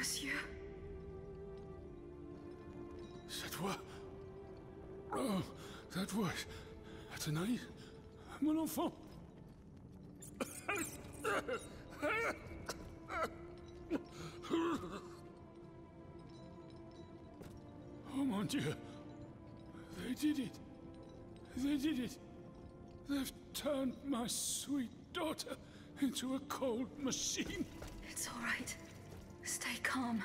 Monsieur. C'est toi? Oh, that voice. Athénaïs, mon enfant. Oh mon Dieu. They did it. They did it. They've turned my sweet daughter into a cold machine. It's all right. Stay calm.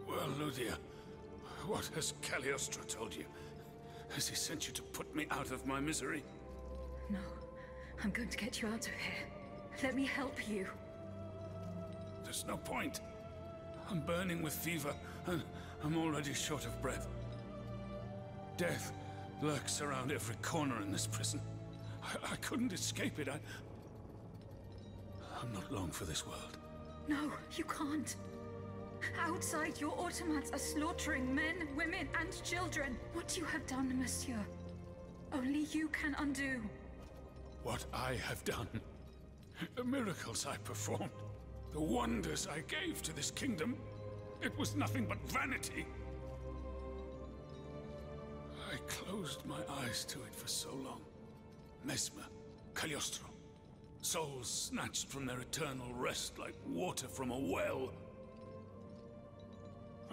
Well, Lydia, what has Cagliostro told you? Has he sent you to put me out of my misery? No. I'm going to get you out of here. Let me help you. There's no point. I'm burning with fever, and I'm already short of breath. Death lurks around every corner in this prison. I couldn't escape it. I'm not long for this world. No, you can't. Outside, your automats are slaughtering men, women, and children. What you have done, monsieur, only you can undo. What I have done, the miracles I performed, the wonders I gave to this kingdom, it was nothing but vanity. I closed my eyes to it for so long. Mesmer, Cagliostro, souls snatched from their eternal rest like water from a well.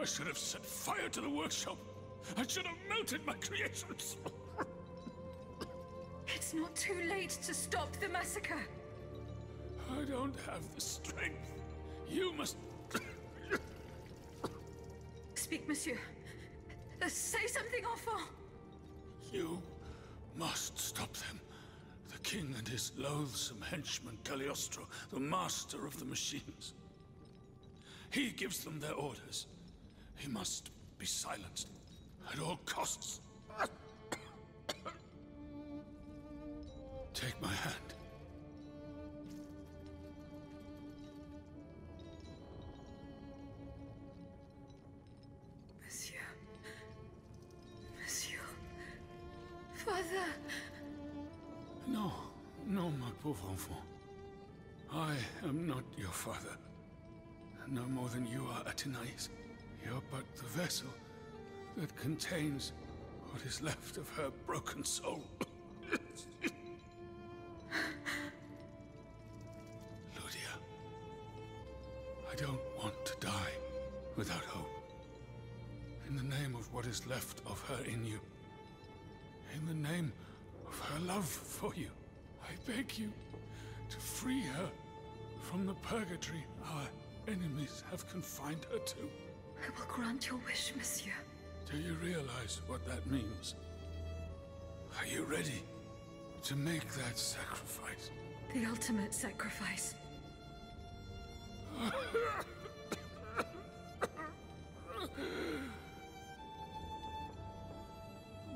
I should have set fire to the workshop. I should have melted my creations. It's not too late to stop the massacre. I don't have the strength. You must... Speak, monsieur. Say something, enfant. You must stop them. The king and his loathsome henchman, Cagliostro, the master of the machines. He gives them their orders. He must be silenced at all costs. Take my hand. Monsieur. Monsieur. Father. No, no, my pauvre enfant. I am not your father. No more than you are, Athénaïs. You're but the vessel that contains what is left of her broken soul. Lydia, I don't want to die without hope. In the name of what is left of her in you, in the name of her love for you, I beg you to free her from the purgatory our enemies have confined her to. I will grant your wish, monsieur. Do you realize what that means? Are you ready to make that sacrifice? The ultimate sacrifice.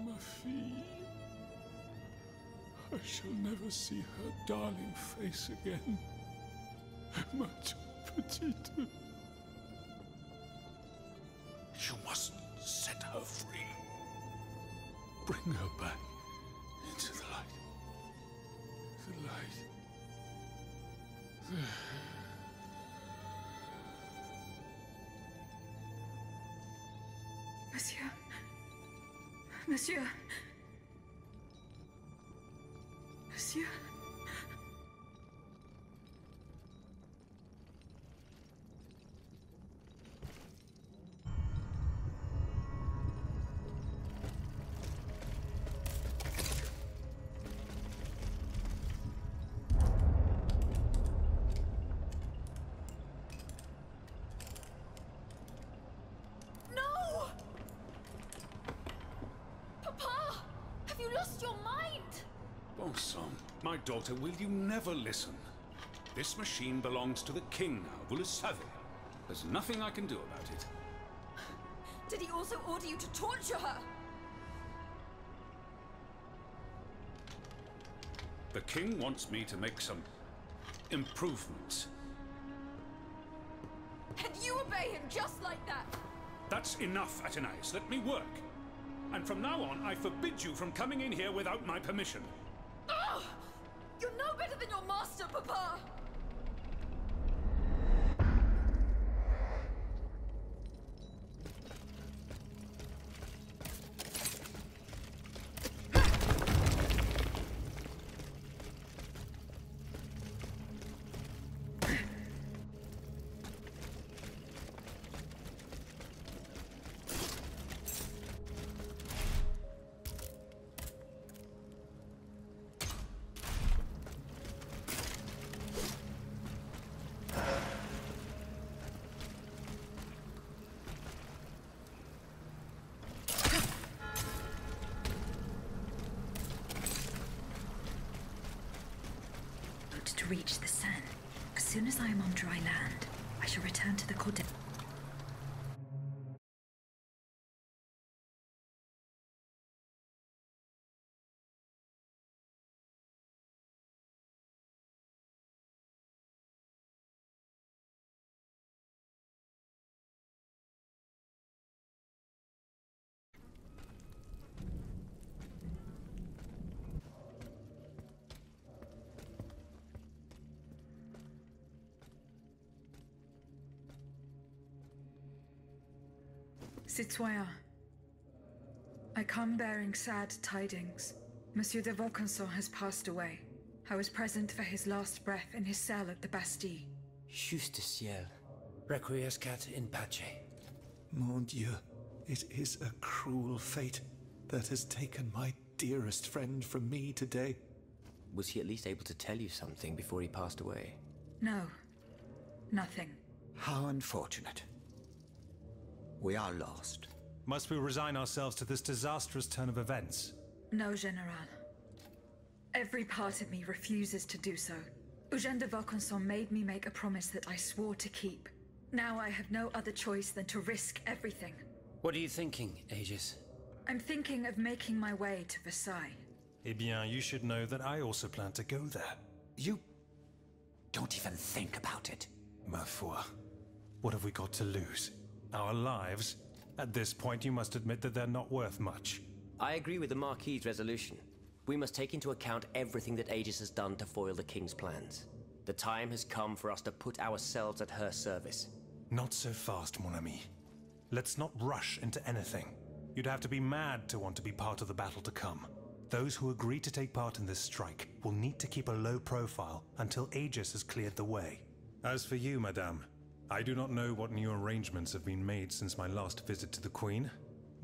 Ma fille. I shall never see her darling face again. Ma toute petite. You must set her free. Bring her back into the light. The light. Monsieur. Monsieur. Monsieur. Bon sang, my daughter, will you never listen? This machine belongs to the king now, vous le savez. There's nothing I can do about it. Did he also order you to torture her? The king wants me to make some improvements. And you obey him just like that? That's enough, Athénaïs. Let me work. And from now on, I forbid you from coming in here without my permission. Ugh! You're no better than your master, Papa! to reach the Seine. As soon as I am on dry land, I shall return to the Court. Citoyen, I come bearing sad tidings. Monsieur de Vaucanson has passed away. I was present for his last breath in his cell at the Bastille. Juste ciel. Requiescat in pace. Mon Dieu, it is a cruel fate that has taken my dearest friend from me today. Was he at least able to tell you something before he passed away? No, nothing. How unfortunate. We are lost. Must we resign ourselves to this disastrous turn of events? No, General. Every part of me refuses to do so. Eugène de Vaucanson made me make a promise that I swore to keep. Now I have no other choice than to risk everything. What are you thinking, Aegis? I'm thinking of making my way to Versailles. Eh bien, you should know that I also plan to go there. You don't even think about it. Ma foi. What have we got to lose? Our lives? At this point, you must admit that they're not worth much. I agree with the Marquis's resolution. We must take into account everything that Aegis has done to foil the King's plans. The time has come for us to put ourselves at her service. Not so fast, mon ami. Let's not rush into anything. You'd have to be mad to want to be part of the battle to come. Those who agree to take part in this strike will need to keep a low profile until Aegis has cleared the way. As for you, madame, I do not know what new arrangements have been made since my last visit to the Queen,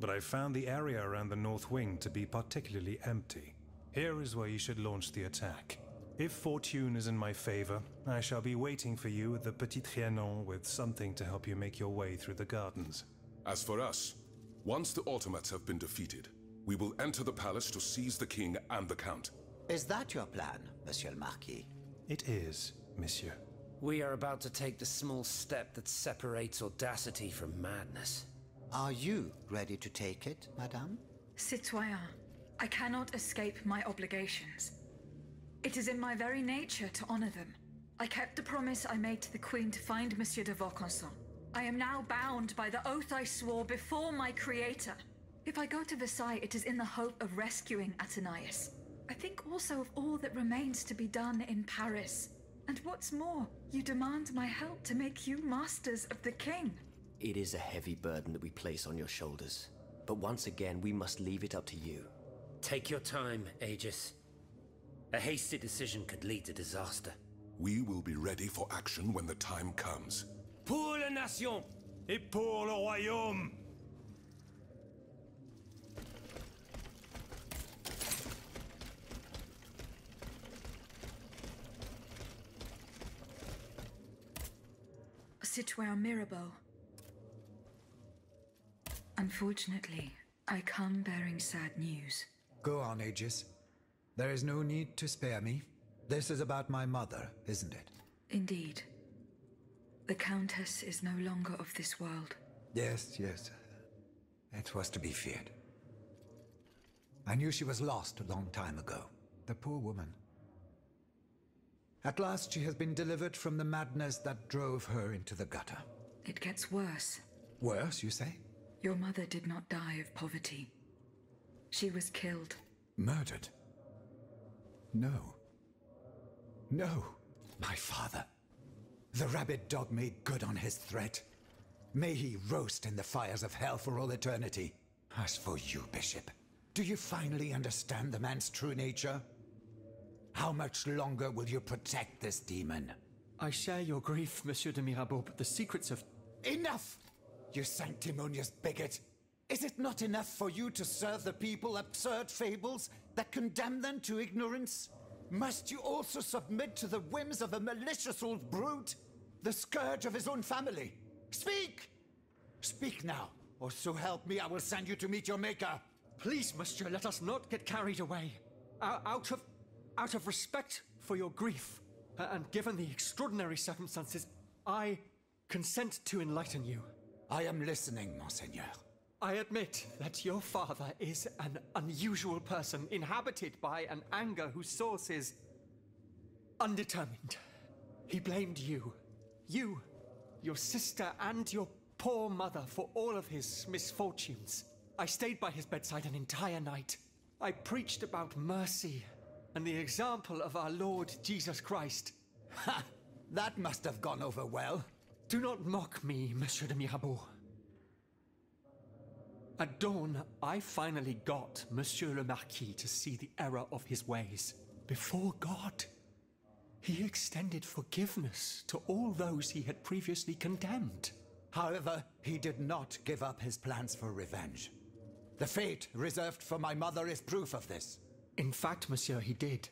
but I found the area around the North Wing to be particularly empty. Here is where you should launch the attack. If fortune is in my favor, I shall be waiting for you at the pt18 with something to help you make your way through the gardens. As for us, once the automats have been defeated, we will enter the palace to seize the king and the count. Is that your plan, Monsieur le Marquis? It is, monsieur. We are about to take the small step that separates audacity from madness. Are you ready to take it, Madame? Citoyen, I cannot escape my obligations. It is in my very nature to honor them. I kept the promise I made to the Queen to find Monsieur de Vaucanson. I am now bound by the oath I swore before my creator. If I go to Versailles, it is in the hope of rescuing Athenais. I think also of all that remains to be done in Paris. And what's more, you demand my help to make you masters of the king. It is a heavy burden that we place on your shoulders. But once again, we must leave it up to you. Take your time, Aegis. A hasty decision could lead to disaster. We will be ready for action when the time comes. Pour la nation! Et pour le royaume! Citoyen Mirabeau. Unfortunately, I come bearing sad news. Go on, Aegis. There is no need to spare me. This is about my mother, isn't it? Indeed. The Countess is no longer of this world. Yes. It was to be feared. I knew she was lost a long time ago. The poor woman. At last she has been delivered from the madness that drove her into the gutter. It gets worse. Worse, you say? Your mother did not die of poverty. She was killed. Murdered? No. No, my father. The rabid dog made good on his threat. May he roast in the fires of hell for all eternity. As for you, Bishop, do you finally understand the man's true nature? How much longer will you protect this demon? I share your grief, Monsieur de Mirabeau, but the secrets of... Enough! You sanctimonious bigot! Is it not enough for you to serve the people absurd fables that condemn them to ignorance? Must you also submit to the whims of a malicious old brute? The scourge of his own family? Speak! Speak now, or so help me, I will send you to meet your maker! Please, Monsieur, let us not get carried away. Out of respect for your grief. And given the extraordinary circumstances, I consent to enlighten you. I am listening, Monseigneur. I admit that your father is an unusual person, inhabited by an anger whose source is undetermined. He blamed you, your sister, and your poor mother for all of his misfortunes. I stayed by his bedside an entire night. I preached about mercy and the example of our Lord Jesus Christ. Ha! That must have gone over well. Do not mock me, Monsieur de Mirabeau. At dawn, I finally got Monsieur le Marquis to see the error of his ways. Before God, he extended forgiveness to all those he had previously condemned. However, he did not give up his plans for revenge. The fate reserved for my mother is proof of this. In fact, monsieur, he did.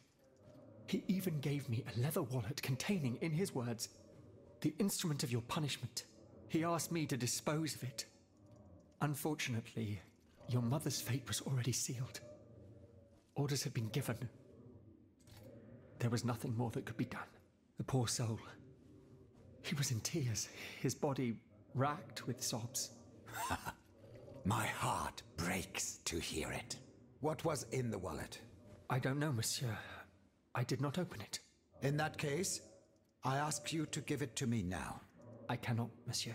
He even gave me a leather wallet containing, in his words, the instrument of your punishment. He asked me to dispose of it. Unfortunately, your mother's fate was already sealed. Orders had been given. There was nothing more that could be done. The poor soul. He was in tears, his body racked with sobs. My heart breaks to hear it. What was in the wallet? I don't know, monsieur. I did not open it. In that case, I ask you to give it to me now. I cannot, monsieur.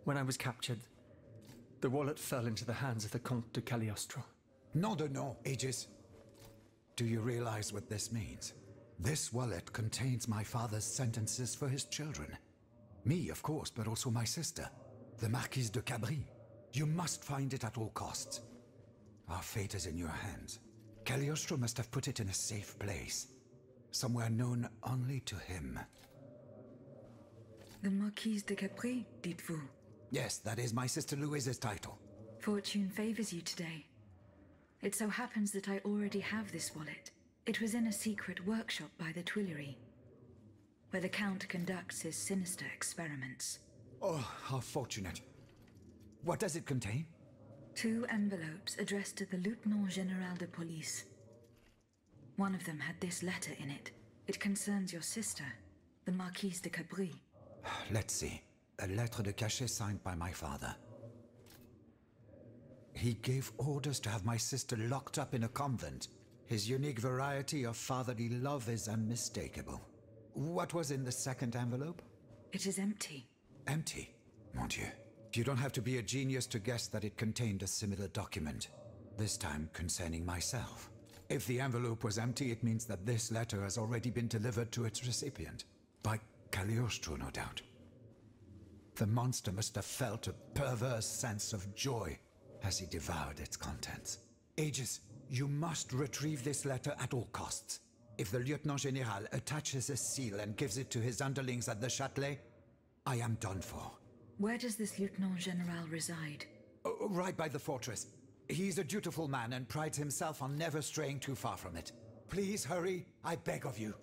When I was captured, the wallet fell into the hands of the Comte de Cagliostro. Nom de nom, Aegis. Do you realize what this means? This wallet contains my father's sentences for his children. Me, of course, but also my sister, the Marquise de Cabri. You must find it at all costs. Our fate is in your hands. Cagliostro must have put it in a safe place, somewhere known only to him. The Marquise de Capri, dites-vous? Yes, that is my sister Louise's title. Fortune favors you today. It so happens that I already have this wallet. It was in a secret workshop by the Tuileries, where the Count conducts his sinister experiments. Oh, how fortunate. What does it contain? 2 envelopes addressed to the Lieutenant General de Police. One of them had this letter in it. It concerns your sister, the Marquise de Capri. Let's see. A lettre de cachet signed by my father. He gave orders to have my sister locked up in a convent. His unique variety of fatherly love is unmistakable. What was in the second envelope? It is empty. Empty? Mon Dieu. You don't have to be a genius to guess that it contained a similar document, this time concerning myself. If the envelope was empty, it means that this letter has already been delivered to its recipient. By Cagliostro, no doubt. The monster must have felt a perverse sense of joy as he devoured its contents. Aegis, you must retrieve this letter at all costs. If the Lieutenant General attaches a seal and gives it to his underlings at the Châtelet, I am done for. Where does this Lieutenant General reside? Right by the fortress. He's a dutiful man and prides himself on never straying too far from it. Please hurry, I beg of you.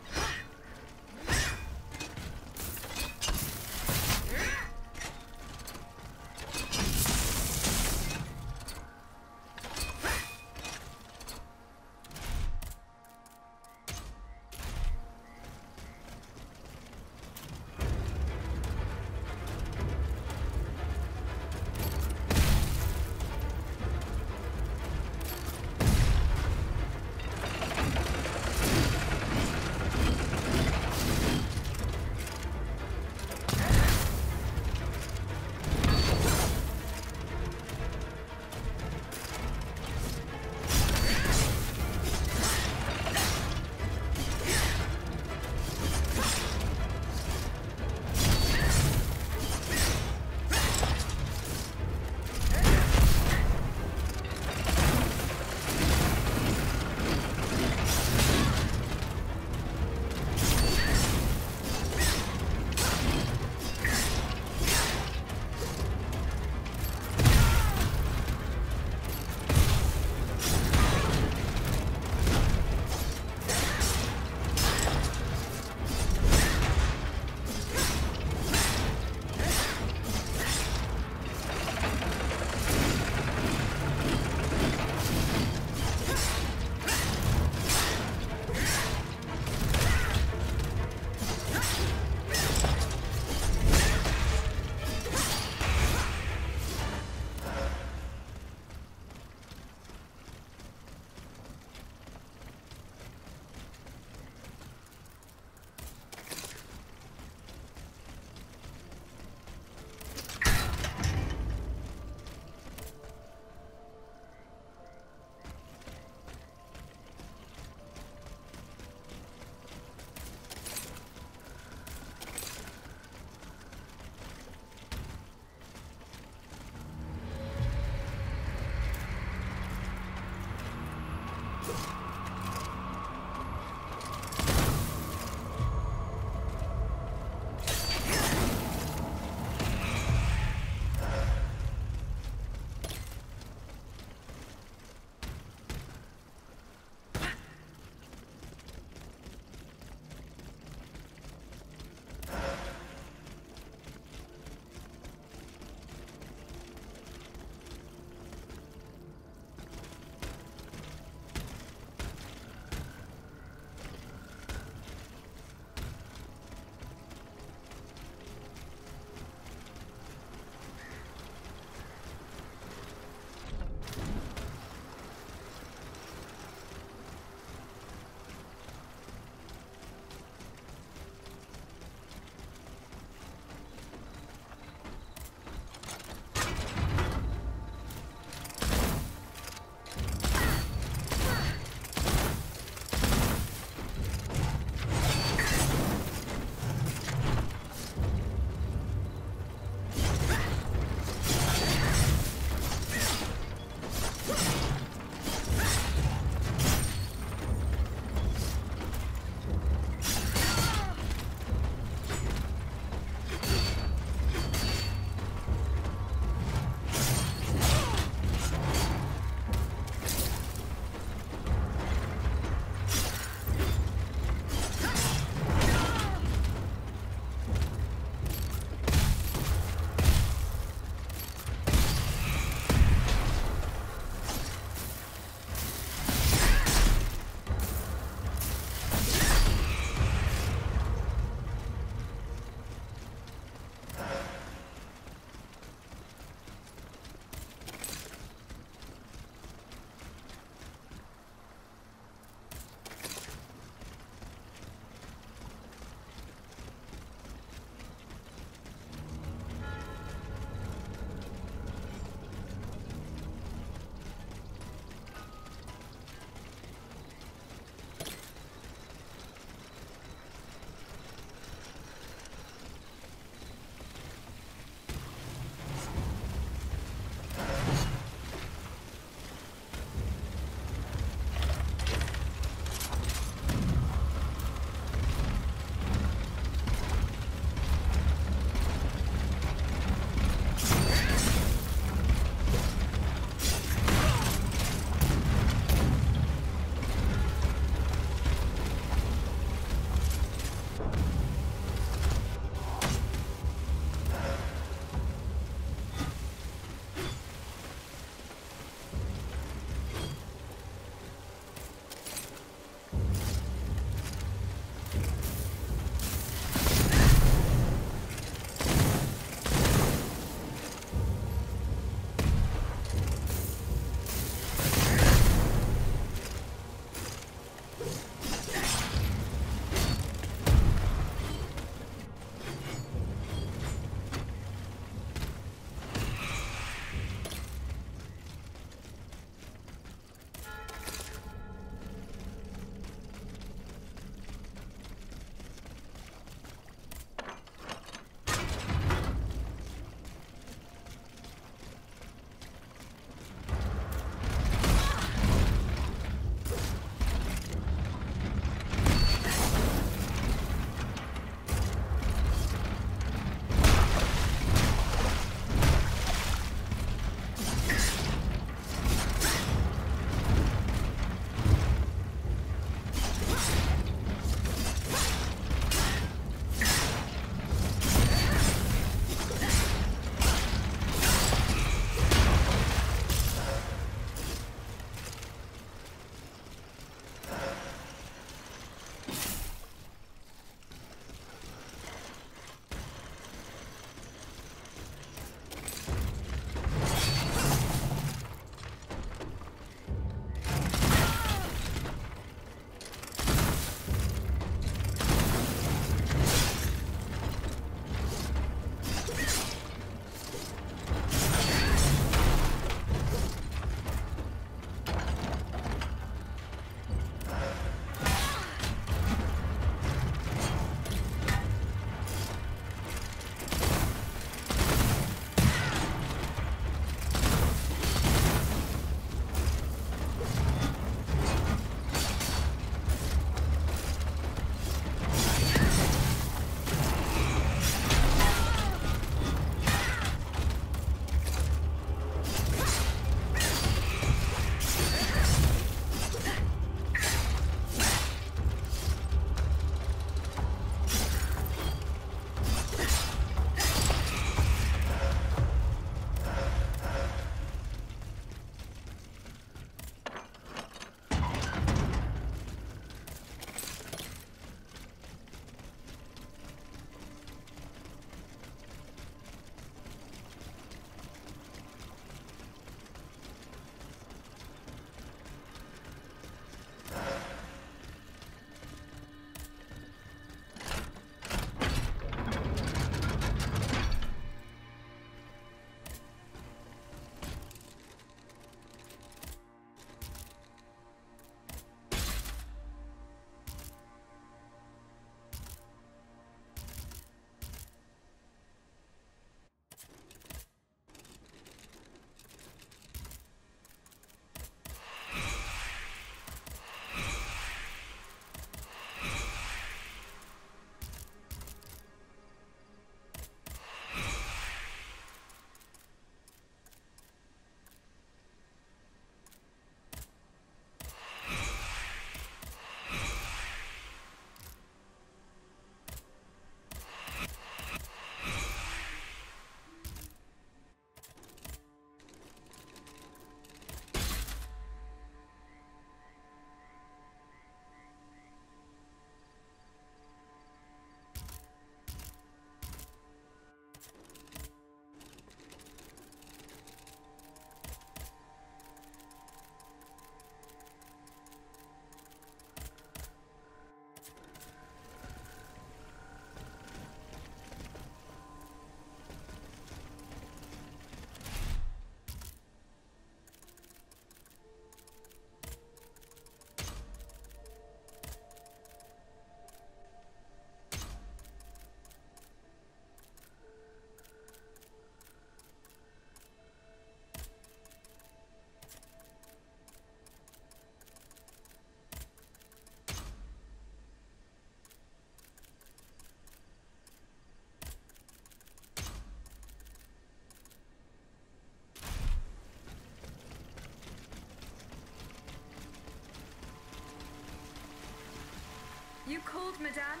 You called, madame?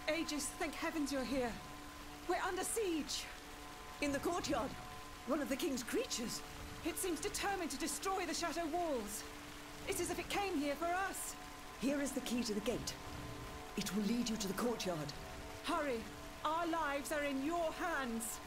Aegis, thank heavens you're here. We're under siege. In the courtyard. One of the king's creatures. It seems determined to destroy the chateau walls. It's as if it came here for us. Here is the key to the gate. It will lead you to the courtyard. Hurry. Our lives are in your hands.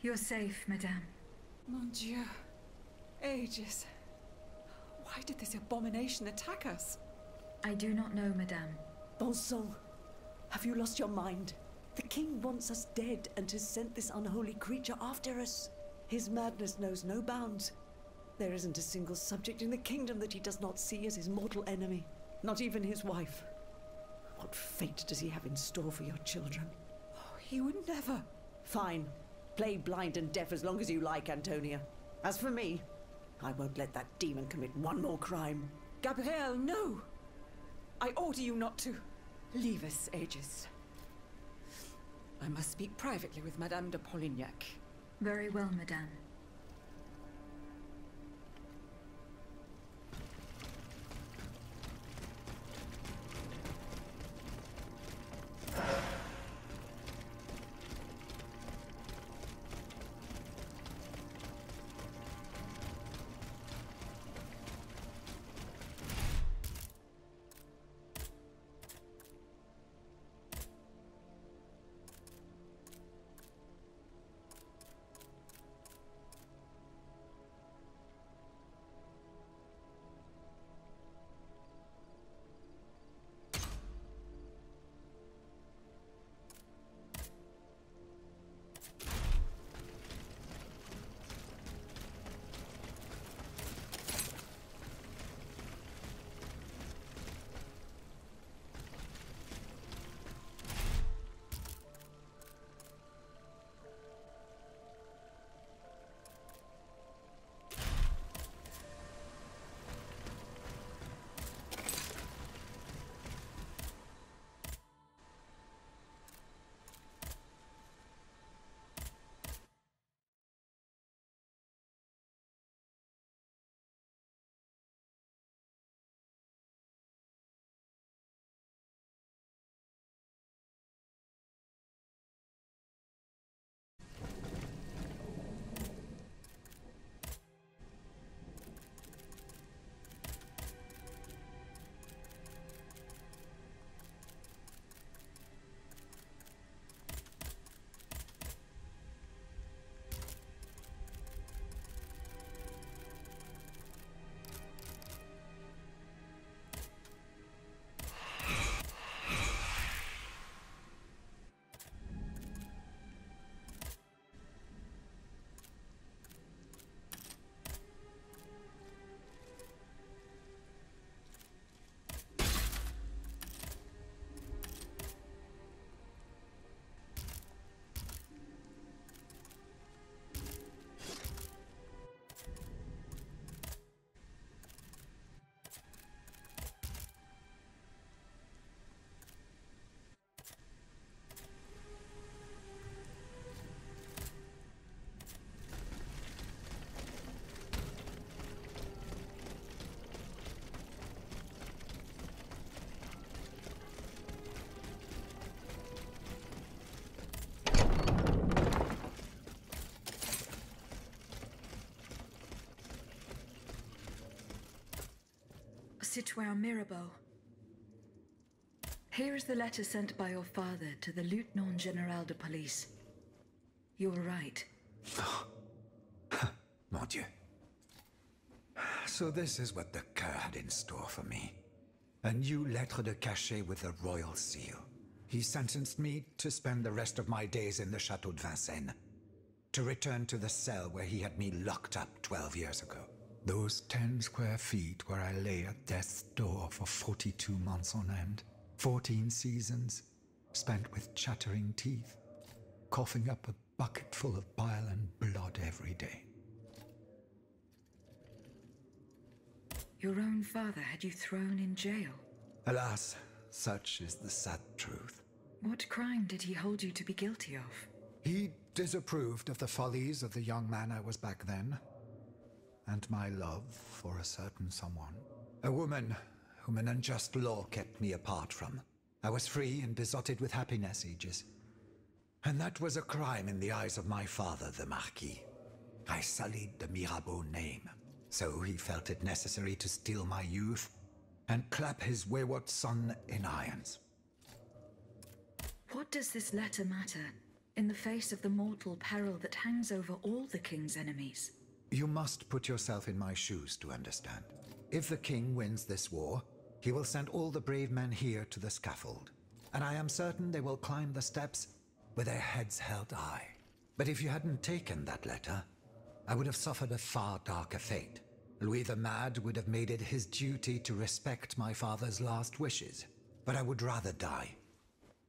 You're safe, madame. Mon Dieu. Aegis. Why did this abomination attack us? I do not know, madame. Bon sang, have you lost your mind? The king wants us dead and has sent this unholy creature after us. His madness knows no bounds. There isn't a single subject in the kingdom that he does not see as his mortal enemy. Not even his wife. What fate does he have in store for your children? Oh, he would never. Fine. Play blind and deaf as long as you like, Antonia. As for me, I won't let that demon commit one more crime. Gabrielle, no! I order you not to. Leave us, Aegis. I must speak privately with Madame de Polignac. Very well, madame. Citoyen Mirabeau. Here is the letter sent by your father to the Lieutenant General de Police. You were right. Mon Dieu. So this is what the cur had in store for me. A new lettre de cachet with a royal seal. He sentenced me to spend the rest of my days in the Chateau de Vincennes. To return to the cell where he had me locked up 12 years ago. Those 10 square feet where I lay at death's door for 42 months on end. 14 seasons, spent with chattering teeth, coughing up a bucket full of bile and blood every day. Your own father had you thrown in jail. Alas, such is the sad truth. What crime did he hold you to be guilty of? He disapproved of the follies of the young man I was back then, and my love for a certain someone. A woman whom an unjust law kept me apart from. I was free and besotted with happiness, Aegis. And that was a crime in the eyes of my father, the Marquis. I sullied the Mirabeau name, so he felt it necessary to steal my youth and clap his wayward son in irons. What does this letter matter? in the face of the mortal peril that hangs over all the king's enemies? You must put yourself in my shoes to understand. If the king wins this war, he will send all the brave men here to the scaffold. And I am certain they will climb the steps with their heads held high. But if you hadn't taken that letter, I would have suffered a far darker fate. Louis the Mad would have made it his duty to respect my father's last wishes. But I would rather die,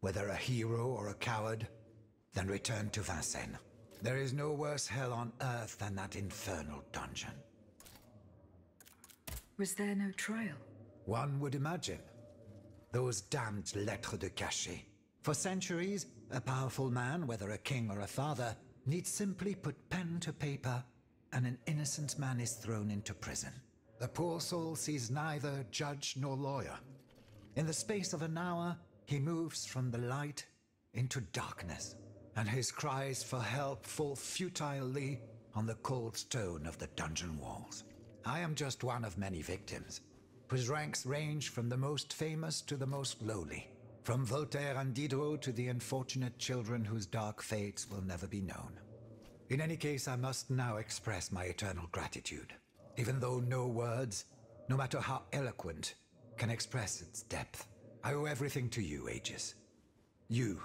whether a hero or a coward, than return to Vincennes. There is no worse hell on earth than that infernal dungeon. Was there no trial? One would imagine. Those damned lettres de cachet. For centuries, a powerful man, whether a king or a father, needs simply put pen to paper, and an innocent man is thrown into prison. The poor soul sees neither judge nor lawyer. In the space of an hour, he moves from the light into darkness, and his cries for help fall futilely on the cold stone of the dungeon walls. I am just one of many victims, whose ranks range from the most famous to the most lowly, from Voltaire and Diderot to the unfortunate children whose dark fates will never be known. In any case, I must now express my eternal gratitude, even though no words, no matter how eloquent, can express its depth. I owe everything to you, Aegis. You,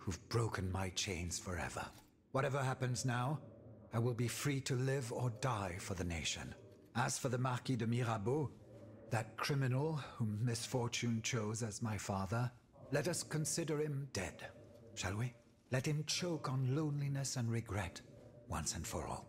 who've broken my chains forever. Whatever happens now, I will be free to live or die for the nation. As for the Marquis de Mirabeau, that criminal whom misfortune chose as my father, let us consider him dead, shall we? Let him choke on loneliness and regret once and for all.